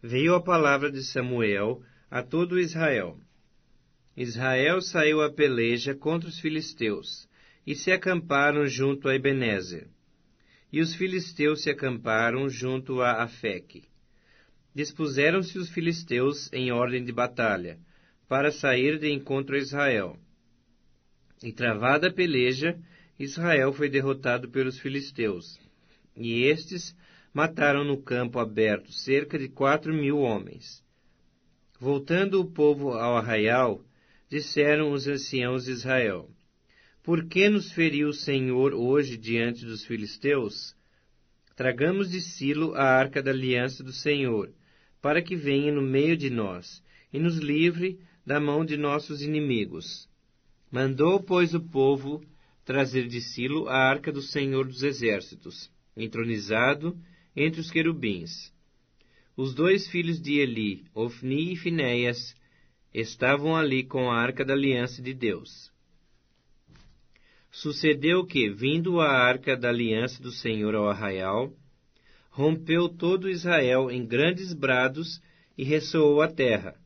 Veio a palavra de Samuel a todo Israel. Israel saiu à peleja contra os filisteus, e se acamparam junto a Ebenezer. E os filisteus se acamparam junto a Afeque. Dispuseram-se os filisteus em ordem de batalha, para sair de encontro a Israel. E travada a peleja, Israel foi derrotado pelos filisteus, e estes mataram no campo aberto cerca de 4.000 homens. Voltando o povo ao arraial, disseram os anciãos de Israel: Por que nos feriu o Senhor hoje diante dos filisteus? Tragamos de Silo a arca da aliança do Senhor, para que venha no meio de nós, e nos livre da mão de nossos inimigos. Mandou, pois, o povo trazer de Silo a arca do Senhor dos Exércitos, entronizado entre os querubins. Os 2 filhos de Eli, Ofni e Finéias, estavam ali com a arca da aliança de Deus. Sucedeu que, vindo a arca da aliança do Senhor ao arraial, rompeu todo Israel em grandes brados e ressoou a terra.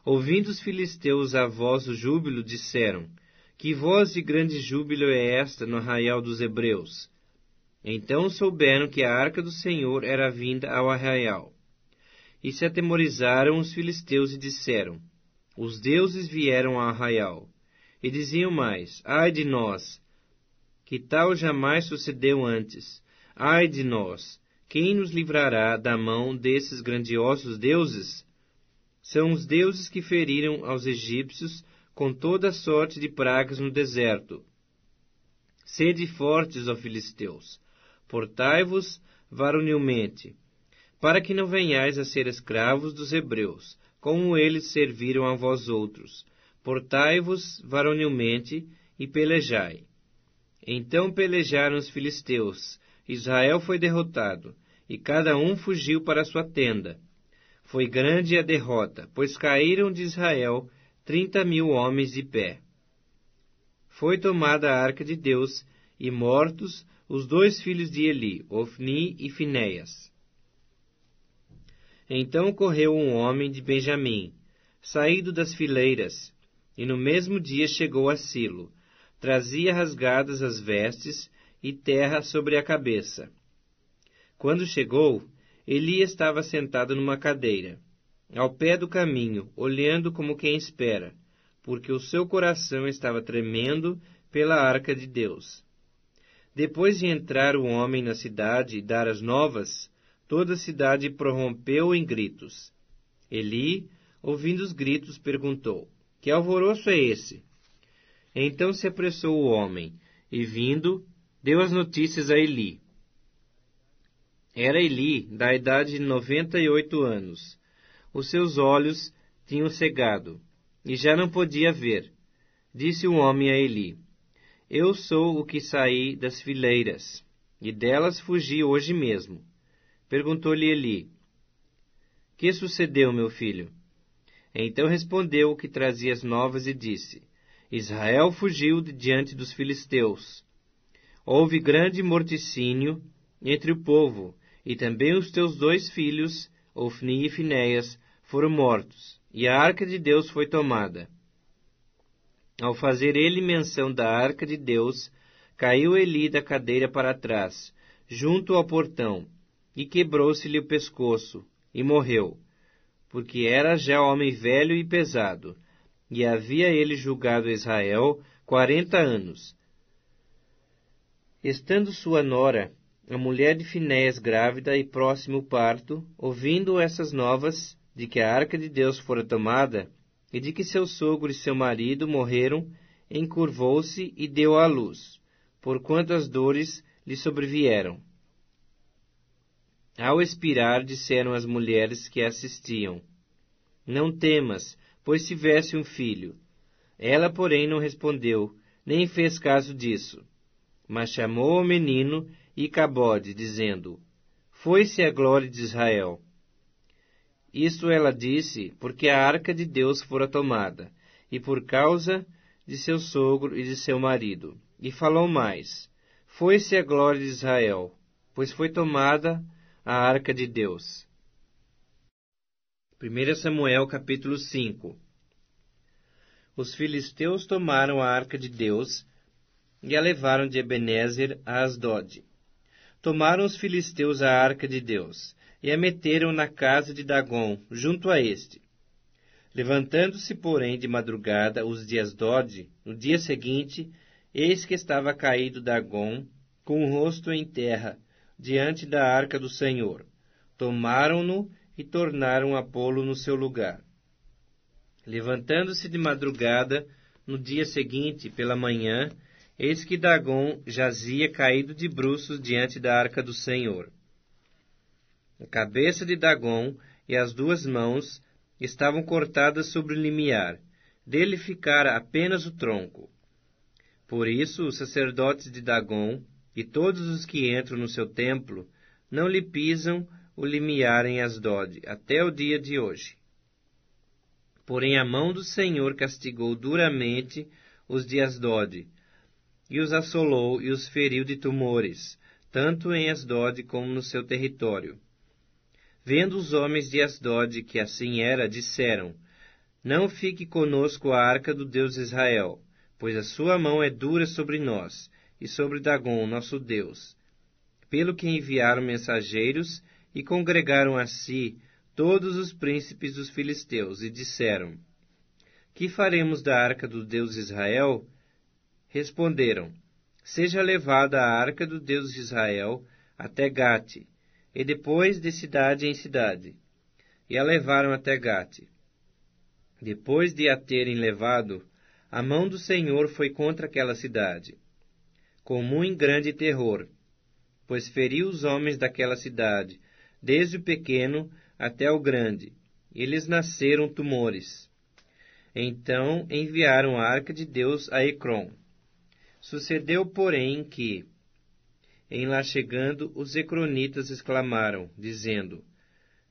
Ouvindo os filisteus a voz do júbilo, disseram: Que voz de grande júbilo é esta no arraial dos hebreus? Então souberam que a arca do Senhor era vinda ao arraial. E se atemorizaram os filisteus e disseram: Os deuses vieram ao arraial. E diziam mais: Ai de nós! Que tal jamais sucedeu antes? Ai de nós! Quem nos livrará da mão desses grandiosos deuses? São os deuses que feriram aos egípcios com toda sorte de pragas no deserto. Sede fortes, ó filisteus, portai-vos varonilmente, para que não venhais a ser escravos dos hebreus, como eles serviram a vós outros. Portai-vos varonilmente e pelejai. Então pelejaram os filisteus. Israel foi derrotado, e cada um fugiu para sua tenda. Foi grande a derrota, pois caíram de Israel 30.000 homens de pé. Foi tomada a arca de Deus, e mortos os 2 filhos de Eli, Ofni e Finéias. Então correu um homem de Benjamim, saído das fileiras, e no mesmo dia chegou a Silo. Trazia rasgadas as vestes e terra sobre a cabeça. Quando chegou, Eli estava sentado numa cadeira, ao pé do caminho, olhando como quem espera, porque o seu coração estava tremendo pela arca de Deus. Depois de entrar o homem na cidade e dar as novas, toda a cidade prorrompeu em gritos. Eli, ouvindo os gritos, perguntou: Que alvoroço é esse? Então se apressou o homem, e vindo, deu as notícias a Eli. Era Eli da idade de 98 anos. Os seus olhos tinham cegado, e já não podia ver. Disse o homem a Eli: Eu sou o que saí das fileiras, e delas fugi hoje mesmo. Perguntou-lhe Eli: Que sucedeu, meu filho? Então respondeu o que trazia as novas e disse: Israel fugiu de diante dos filisteus. Houve grande morticínio entre o povo, e também os teus 2 filhos, Ofni e Finéias, foram mortos, e a arca de Deus foi tomada. Ao fazer ele menção da arca de Deus, caiu Eli da cadeira para trás, junto ao portão, e quebrou-se-lhe o pescoço, e morreu, porque era já homem velho e pesado, e havia ele julgado Israel 40 anos. Estando sua nora, a mulher de Finéias, grávida e próximo ao parto, ouvindo essas novas de que a arca de Deus fora tomada, e de que seu sogro e seu marido morreram, encurvou-se e deu à luz, porquanto as dores lhe sobrevieram. Ao expirar, disseram as mulheres que a assistiam: Não temas, pois tivesse um filho. Ela, porém, não respondeu, nem fez caso disso, mas chamou o menino Icabode, dizendo: Foi-se a glória de Israel. Isto ela disse porque a arca de Deus fora tomada, e por causa de seu sogro e de seu marido. E falou mais: Foi-se a glória de Israel, pois foi tomada a arca de Deus. 1 Samuel capítulo 5. Os filisteus tomaram a arca de Deus e a levaram de Ebenezer a Asdod. Tomaram os filisteus a arca de Deus e a meteram na casa de Dagom, junto a este. Levantando-se, porém, de madrugada os de Asdod, no dia seguinte, eis que estava caído Dagom, com o rosto em terra, diante da arca do Senhor. Tomaram-no e tornaram a pô-lo no seu lugar. Levantando-se de madrugada, no dia seguinte, pela manhã, eis que Dagom jazia caído de bruços diante da arca do Senhor. A cabeça de Dagom e as 2 mãos estavam cortadas sobre o limiar, dele ficara apenas o tronco. Por isso, os sacerdotes de Dagom e todos os que entram no seu templo não lhe pisam o limiar em Asdod, até o dia de hoje. Porém a mão do Senhor castigou duramente os de Asdod, e os assolou e os feriu de tumores, tanto em Asdod como no seu território. Vendo os homens de Asdod que assim era, disseram: Não fique conosco a arca do Deus de Israel, pois a sua mão é dura sobre nós, e sobre Dagom, nosso Deus. Pelo que enviaram mensageiros, e congregaram a si todos os príncipes dos filisteus, e disseram: Que faremos da arca do Deus de Israel? Responderam: Seja levada a arca do Deus de Israel até Gate, e depois de cidade em cidade. E a levaram até Gate. Depois de a terem levado, a mão do Senhor foi contra aquela cidade, com muito grande terror, pois feriu os homens daquela cidade, desde o pequeno até o grande, e lhes nasceram tumores. Então enviaram a arca de Deus a Ecrom. Sucedeu, porém, que, em lá chegando, os ecronitas exclamaram, dizendo: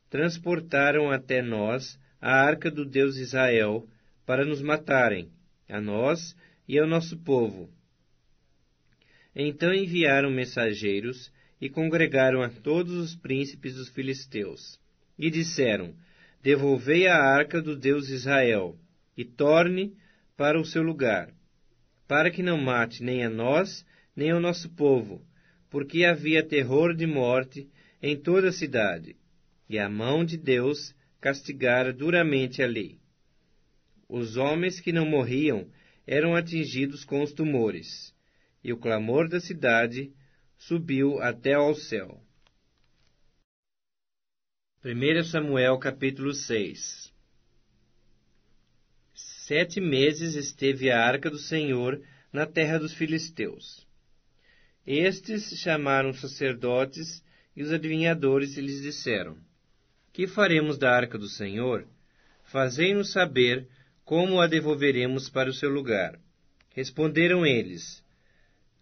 Transportaram até nós a arca do Deus de Israel, para nos matarem, a nós e ao nosso povo. Então enviaram mensageiros e congregaram a todos os príncipes dos filisteus, e disseram: Devolvei a arca do Deus de Israel, e torne para o seu lugar, para que não mate nem a nós, nem ao nosso povo, porque havia terror de morte em toda a cidade, e a mão de Deus castigara duramente ali. Os homens que não morriam eram atingidos com os tumores, e o clamor da cidade subiu até ao céu. 1 Samuel capítulo 6. 7 meses esteve a arca do Senhor na terra dos filisteus. Estes chamaram os sacerdotes e os adivinhadores e lhes disseram: Que faremos da arca do Senhor? Fazei-nos saber como a devolveremos para o seu lugar. Responderam eles: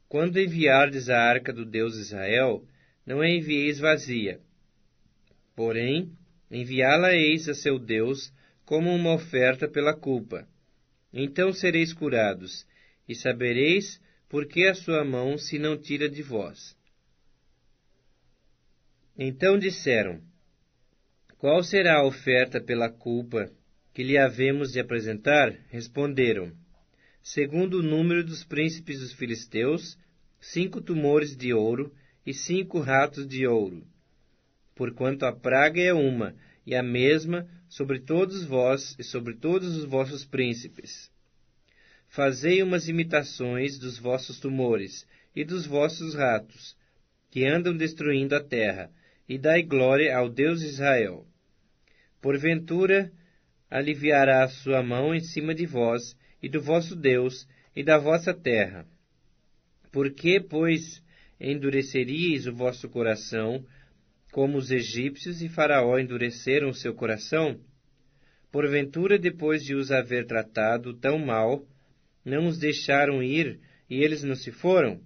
Quando enviardes a arca do Deus de Israel, não a envieis vazia. Porém, enviá-la-eis a seu Deus como uma oferta pela culpa. Então sereis curados, e sabereis por que a sua mão se não tira de vós. Então disseram: Qual será a oferta pela culpa que lhe havemos de apresentar? Responderam: Segundo o número dos príncipes dos filisteus, 5 tumores de ouro e 5 ratos de ouro. Porquanto a praga é uma, e a mesma sobre todos vós e sobre todos os vossos príncipes. Fazei umas imitações dos vossos tumores e dos vossos ratos, que andam destruindo a terra, e dai glória ao Deus de Israel. Porventura, aliviará a sua mão em cima de vós, e do vosso Deus, e da vossa terra. Por que, pois, endureceríeis o vosso coração, como os egípcios e Faraó endureceram o seu coração? Porventura, depois de os haver tratado tão mal, não os deixaram ir, e eles não se foram?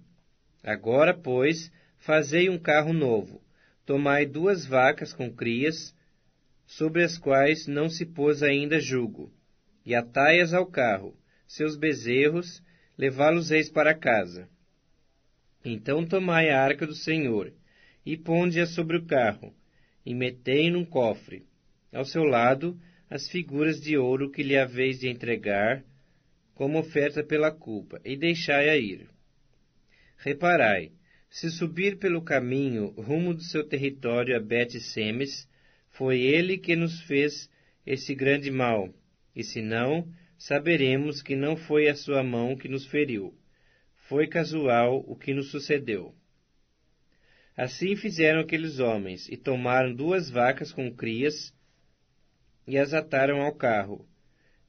Agora, pois, fazei um carro novo. Tomai 2 vacas com crias, sobre as quais não se pôs ainda jugo, e atai-as ao carro, seus bezerros, levá-los-eis para casa. Então tomai a arca do Senhor, e ponde-a sobre o carro, e metei num cofre. ao seu lado as figuras de ouro que lhe haveis de entregar como oferta pela culpa, e deixai-a ir. Reparai, se subir pelo caminho rumo do seu território a Bet-Semes, foi ele que nos fez esse grande mal, e se não, saberemos que não foi a sua mão que nos feriu. Foi casual o que nos sucedeu. Assim fizeram aqueles homens, e tomaram 2 vacas com crias, e as ataram ao carro,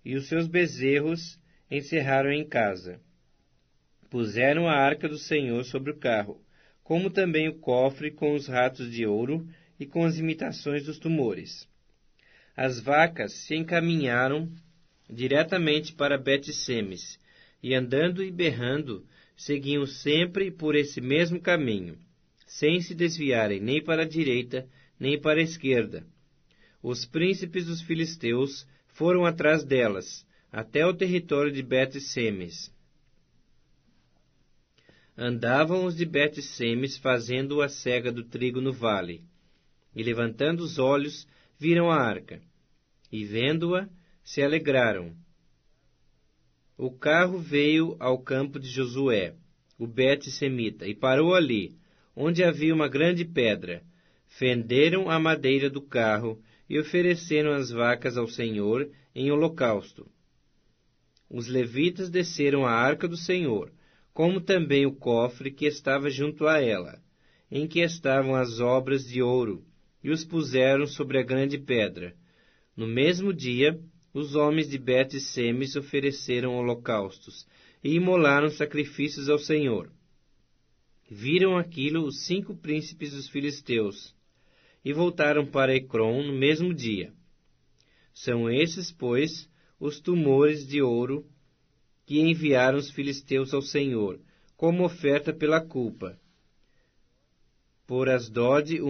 e os seus bezerros encerraram em casa. Puseram a arca do Senhor sobre o carro, como também o cofre com os ratos de ouro e com as imitações dos tumores. As vacas se encaminharam diretamente para Bet-Semes, e andando e berrando, seguiam sempre por esse mesmo caminho, sem se desviarem nem para a direita, nem para a esquerda. Os príncipes dos filisteus foram atrás delas, até o território de Bet-Semes. Andavam os de Bet-Semes fazendo a cega do trigo no vale, e levantando os olhos, viram a arca, e vendo-a, se alegraram. O carro veio ao campo de Josué, o Bet-Semita, e parou ali, onde havia uma grande pedra. Fenderam a madeira do carro e ofereceram as vacas ao Senhor em holocausto. Os levitas desceram a arca do Senhor, como também o cofre que estava junto a ela, em que estavam as obras de ouro, e os puseram sobre a grande pedra. No mesmo dia, os homens de Bet-Semes ofereceram holocaustos e imolaram sacrifícios ao Senhor. Viram aquilo os 5 príncipes dos filisteus, e voltaram para Ecrom no mesmo dia. São esses, pois, os tumores de ouro que enviaram os filisteus ao Senhor, como oferta pela culpa. Por Asdod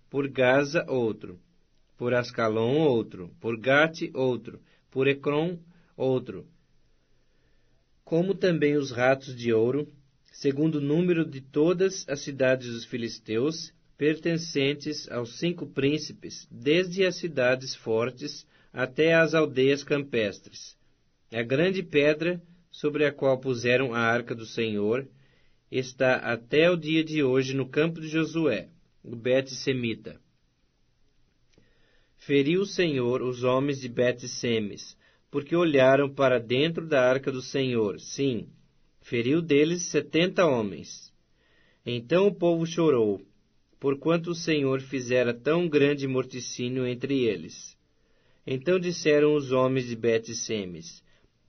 por Gaza outro, por Ascalon outro, por Gate outro, por Ecrom outro, como também os ratos de ouro, segundo o número de todas as cidades dos filisteus, pertencentes aos 5 príncipes, desde as cidades fortes até às aldeias campestres. A grande pedra sobre a qual puseram a arca do Senhor está até o dia de hoje no campo de Josué, o Bet-Semita. Feriu o Senhor os homens de Bet-Semes, porque olharam para dentro da arca do Senhor. Sim, feriu deles 70 homens. Então o povo chorou, porquanto o Senhor fizera tão grande morticínio entre eles. Então disseram os homens de Bet-Semes: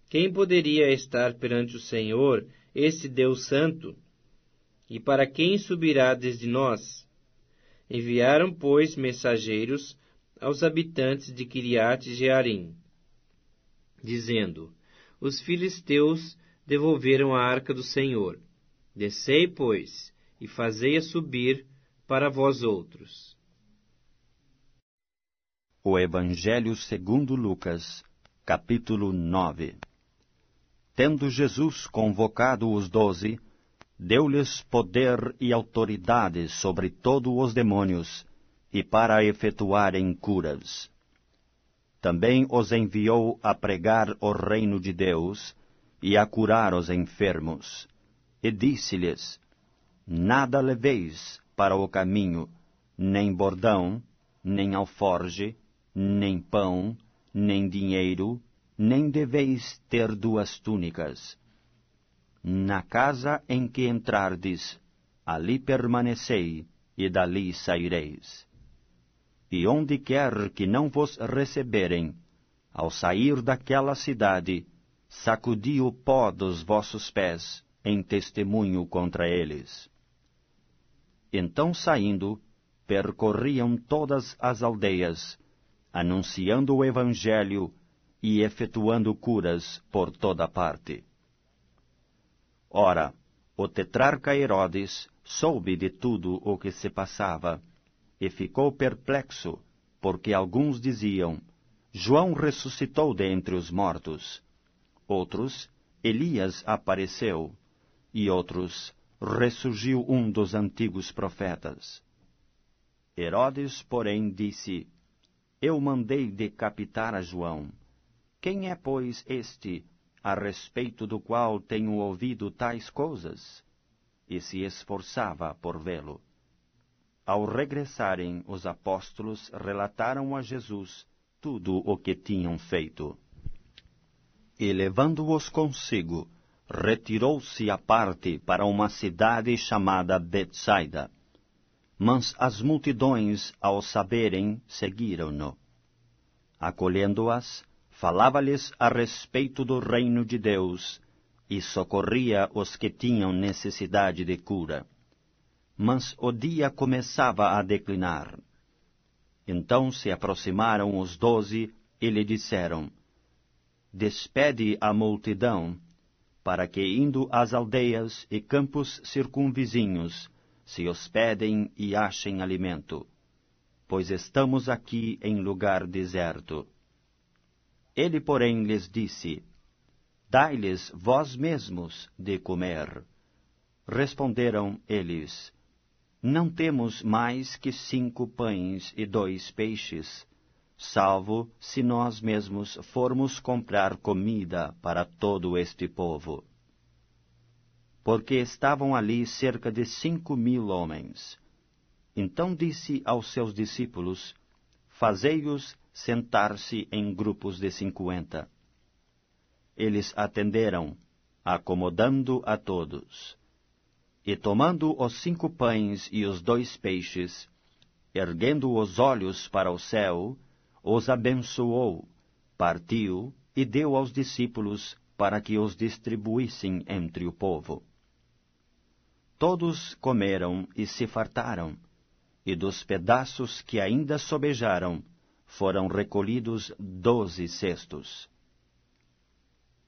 quem poderia estar perante o Senhor, esse Deus santo? E para quem subirá desde nós? Enviaram, pois, mensageiros aos habitantes de Quiriate-Jearim, dizendo: os filisteus devolveram a arca do Senhor. Descei, pois, e fazei-a subir para vós outros. O Evangelho segundo Lucas, capítulo 9. Tendo Jesus convocado os 12, deu-lhes poder e autoridade sobre todos os demônios, e para efetuarem curas. Também os enviou a pregar o reino de Deus, e a curar os enfermos. E disse-lhes: nada leveis para o caminho, nem bordão, nem alforge, nem pão, nem dinheiro, nem deveis ter 2 túnicas. Na casa em que entrardes, ali permanecei, e dali saireis. E onde quer que não vos receberem, ao sair daquela cidade, sacudi o pó dos vossos pés, em testemunho contra eles. Então, saindo, percorriam todas as aldeias, anunciando o Evangelho e efetuando curas por toda parte. Ora, o tetrarca Herodes soube de tudo o que se passava, e ficou perplexo, porque alguns diziam: João ressuscitou dentre os mortos. Outros, Elias apareceu, e outros, ressurgiu um dos antigos profetas. Herodes, porém, disse: eu mandei decapitar a João. Quem é, pois, este, a respeito do qual tenho ouvido tais coisas? E se esforçava por vê-lo. Ao regressarem, os apóstolos relataram a Jesus tudo o que tinham feito. E, levando-os consigo, retirou-se à parte para uma cidade chamada Betsaida. Mas as multidões, ao saberem, seguiram-no. Acolhendo-as, falava-lhes a respeito do reino de Deus e socorria os que tinham necessidade de cura. Mas o dia começava a declinar. Então se aproximaram os 12 e lhe disseram: Despede a multidão, para que, indo às aldeias e campos circunvizinhos, se hospedem e achem alimento, pois estamos aqui em lugar deserto. Ele, porém, lhes disse: Dai-lhes vós mesmos de comer. Responderam eles: Não temos mais que 5 pães e 2 peixes, salvo se nós mesmos formos comprar comida para todo este povo. Porque estavam ali cerca de 5.000 homens. Então disse aos seus discípulos: Fazei-os sentar-se em grupos de 50. Eles atenderam, acomodando a todos. E tomando os 5 pães e os 2 peixes, erguendo os olhos para o céu, os abençoou, partiu e deu aos discípulos para que os distribuíssem entre o povo. Todos comeram e se fartaram, e dos pedaços que ainda sobejaram, foram recolhidos 12 cestos.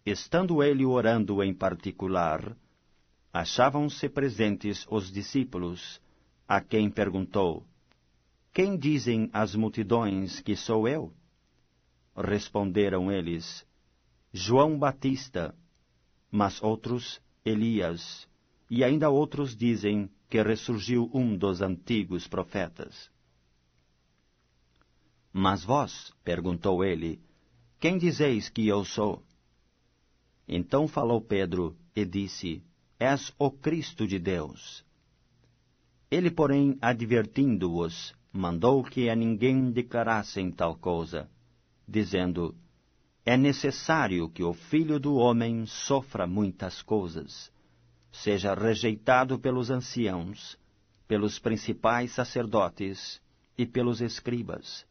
Estando ele orando em particular, achavam-se presentes os discípulos, a quem perguntou: Quem dizem as multidões que sou eu? Responderam eles: João Batista, mas outros, Elias, e ainda outros dizem que ressurgiu um dos antigos profetas. Mas vós, perguntou ele, quem dizeis que eu sou? Então falou Pedro e disse: És o Cristo de Deus. Ele, porém, advertindo-os, mandou que a ninguém declarassem tal coisa, dizendo: É necessário que o Filho do Homem sofra muitas coisas, seja rejeitado pelos anciãos, pelos principais sacerdotes e pelos escribas,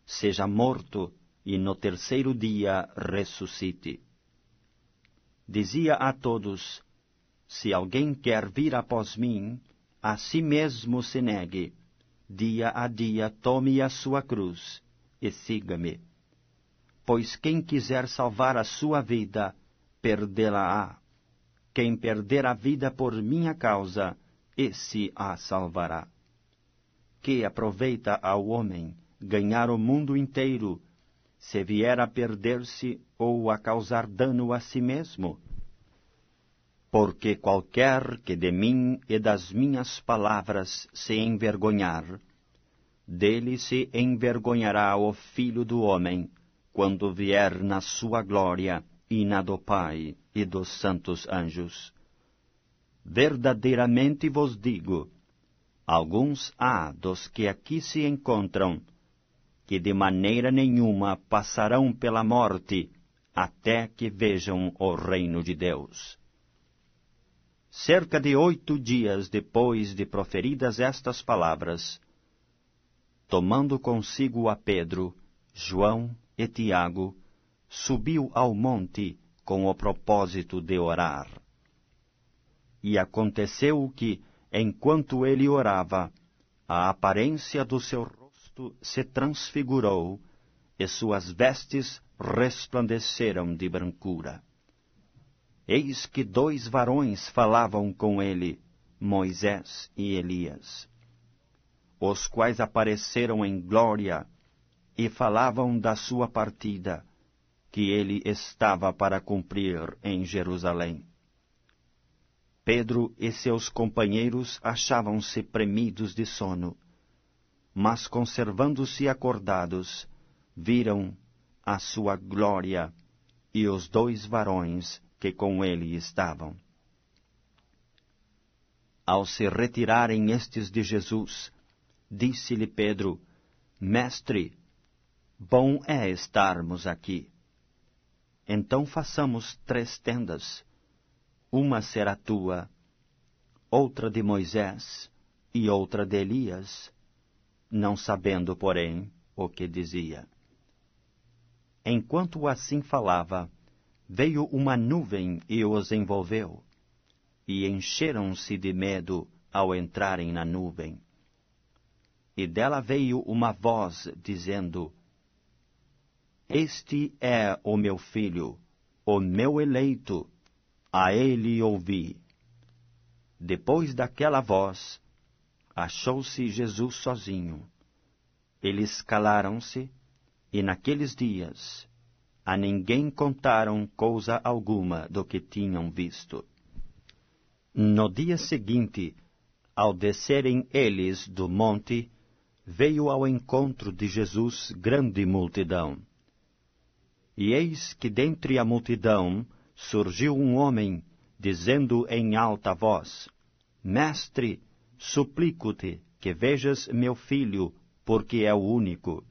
seja morto e no terceiro dia ressuscite. Dizia a todos: Se alguém quer vir após mim, a si mesmo se negue, dia a dia tome a sua cruz e siga-me. Pois quem quiser salvar a sua vida, perdê-la-á. Quem perder a vida por minha causa, esse a salvará. Que aproveita ao homem ganhar o mundo inteiro, se vier a perder-se ou a causar dano a si mesmo? Porque qualquer que de mim e das minhas palavras se envergonhar, dele se envergonhará o Filho do Homem, quando vier na sua glória e na do Pai e dos santos anjos. Verdadeiramente vos digo, alguns há dos que aqui se encontram, que de maneira nenhuma passarão pela morte, até que vejam o reino de Deus. Cerca de 8 dias depois de proferidas estas palavras, tomando consigo a Pedro, João e Tiago, subiu ao monte com o propósito de orar. E aconteceu que, enquanto ele orava, a aparência do seu rosto se transfigurou e suas vestes resplandeceram de brancura. Eis que 2 varões falavam com ele, Moisés e Elias, os quais apareceram em glória e falavam da sua partida, que ele estava para cumprir em Jerusalém. Pedro e seus companheiros achavam-se premidos de sono, mas conservando-se acordados, viram a sua glória e os 2 varões que com ele estavam. Ao se retirarem estes de Jesus, disse-lhe Pedro: Mestre, bom é estarmos aqui. Então façamos 3 tendas, uma será tua, outra de Moisés e outra de Elias, não sabendo, porém, o que dizia. Enquanto assim falava, veio uma nuvem e os envolveu, e encheram-se de medo ao entrarem na nuvem. E dela veio uma voz, dizendo: Este é o meu filho, o meu eleito, a ele ouvi. Depois daquela voz, achou-se Jesus sozinho. Eles calaram-se, e naqueles dias a ninguém contaram coisa alguma do que tinham visto. No dia seguinte, ao descerem eles do monte, veio ao encontro de Jesus grande multidão. E eis que dentre a multidão surgiu um homem, dizendo em alta voz: Mestre, suplico-te que vejas meu filho, porque é o único.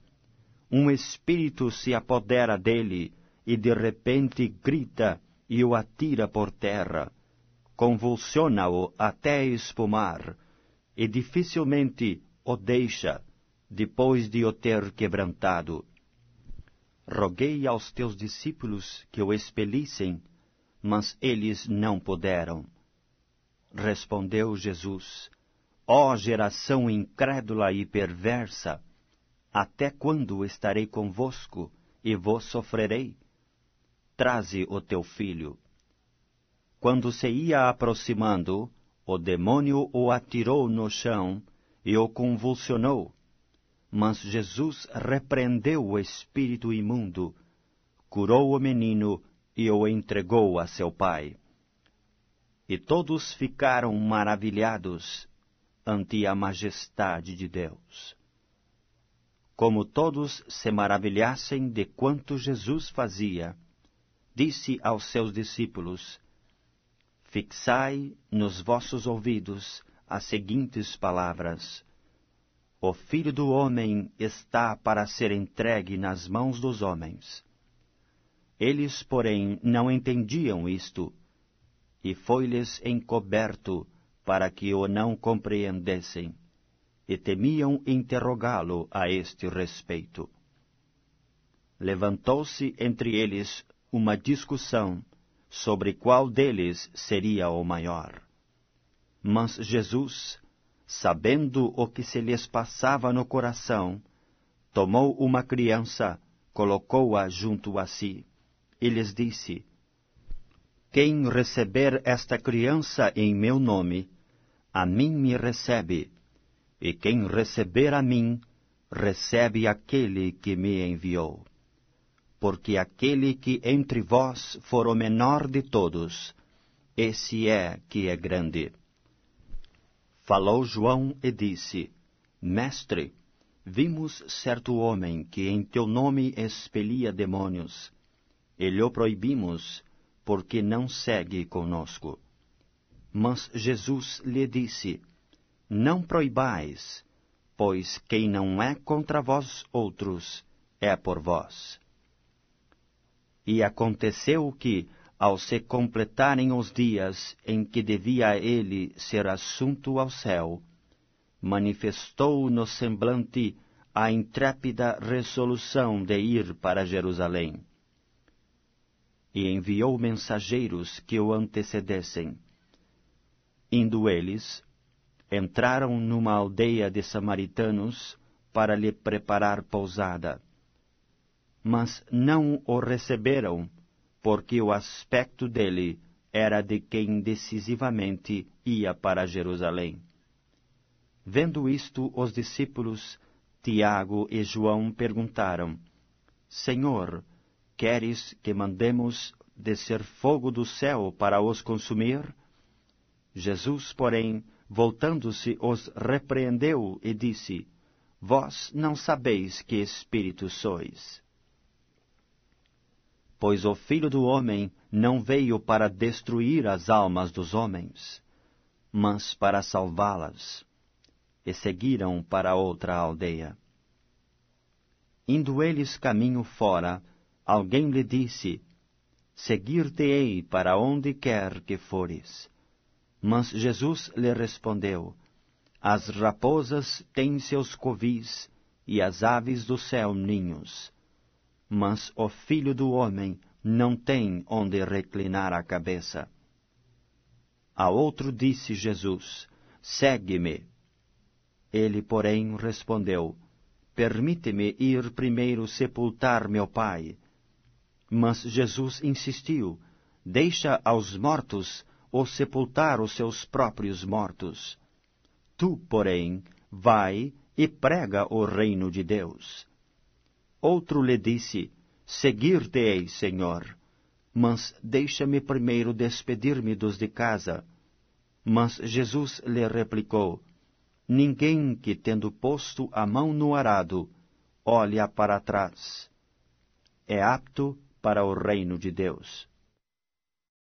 Um espírito se apodera dele, e de repente grita e o atira por terra. Convulsiona-o até espumar, e dificilmente o deixa, depois de o ter quebrantado. Roguei aos teus discípulos que o expelissem, mas eles não puderam. Respondeu Jesus: Ó geração incrédula e perversa, até quando estarei convosco e vos sofrerei? Traze o teu filho. Quando se ia aproximando, o demônio o atirou no chão e o convulsionou. Mas Jesus repreendeu o espírito imundo, curou o menino e o entregou a seu pai. E todos ficaram maravilhados ante a majestade de Deus. Como todos se maravilhassem de quanto Jesus fazia, disse aos seus discípulos: Fixai nos vossos ouvidos as seguintes palavras: O Filho do Homem está para ser entregue nas mãos dos homens. Eles, porém, não entendiam isto, e foi-lhes encoberto para que o não compreendessem, e temiam interrogá-lo a este respeito. Levantou-se entre eles uma discussão sobre qual deles seria o maior. Mas Jesus, sabendo o que se lhes passava no coração, tomou uma criança, colocou-a junto a si, e lhes disse: Quem receber esta criança em meu nome, a mim me recebe, e quem receber a mim, recebe aquele que me enviou. Porque aquele que entre vós for o menor de todos, esse é que é grande. Falou João e disse: Mestre, vimos certo homem que em teu nome expelia demônios, e lhe proibimos, porque não segue conosco. Mas Jesus lhe disse: Não proibais, pois quem não é contra vós outros, é por vós. E aconteceu que, ao se completarem os dias em que devia ele ser assunto ao céu, manifestou no semblante a intrépida resolução de ir para Jerusalém. E enviou mensageiros que o antecedessem. Indo eles, entraram numa aldeia de samaritanos para lhe preparar pousada. Mas não o receberam, porque o aspecto dele era de quem decisivamente ia para Jerusalém. Vendo isto, os discípulos Tiago e João perguntaram: Senhor, queres que mandemos descer fogo do céu para os consumir? Jesus, porém, voltando-se, os repreendeu e disse: vós não sabeis que espírito sois. Pois o Filho do Homem não veio para destruir as almas dos homens, mas para salvá-las. E seguiram para outra aldeia. Indo eles caminho fora, alguém lhe disse: Seguir-te-ei para onde quer que fores. Mas Jesus lhe respondeu: As raposas têm seus covis, e as aves do céu ninhos. Mas o Filho do Homem não tem onde reclinar a cabeça. A outro disse Jesus: Segue-me. Ele, porém, respondeu: Permite-me ir primeiro sepultar meu pai. Mas Jesus insistiu: Deixa aos mortos ou sepultar os seus próprios mortos. Tu, porém, vai e prega o reino de Deus. Outro lhe disse: Seguir-te-ei, Senhor, mas deixa-me primeiro despedir-me dos de casa. Mas Jesus lhe replicou: Ninguém que, tendo posto a mão no arado, olha para trás, é apto para o reino de Deus.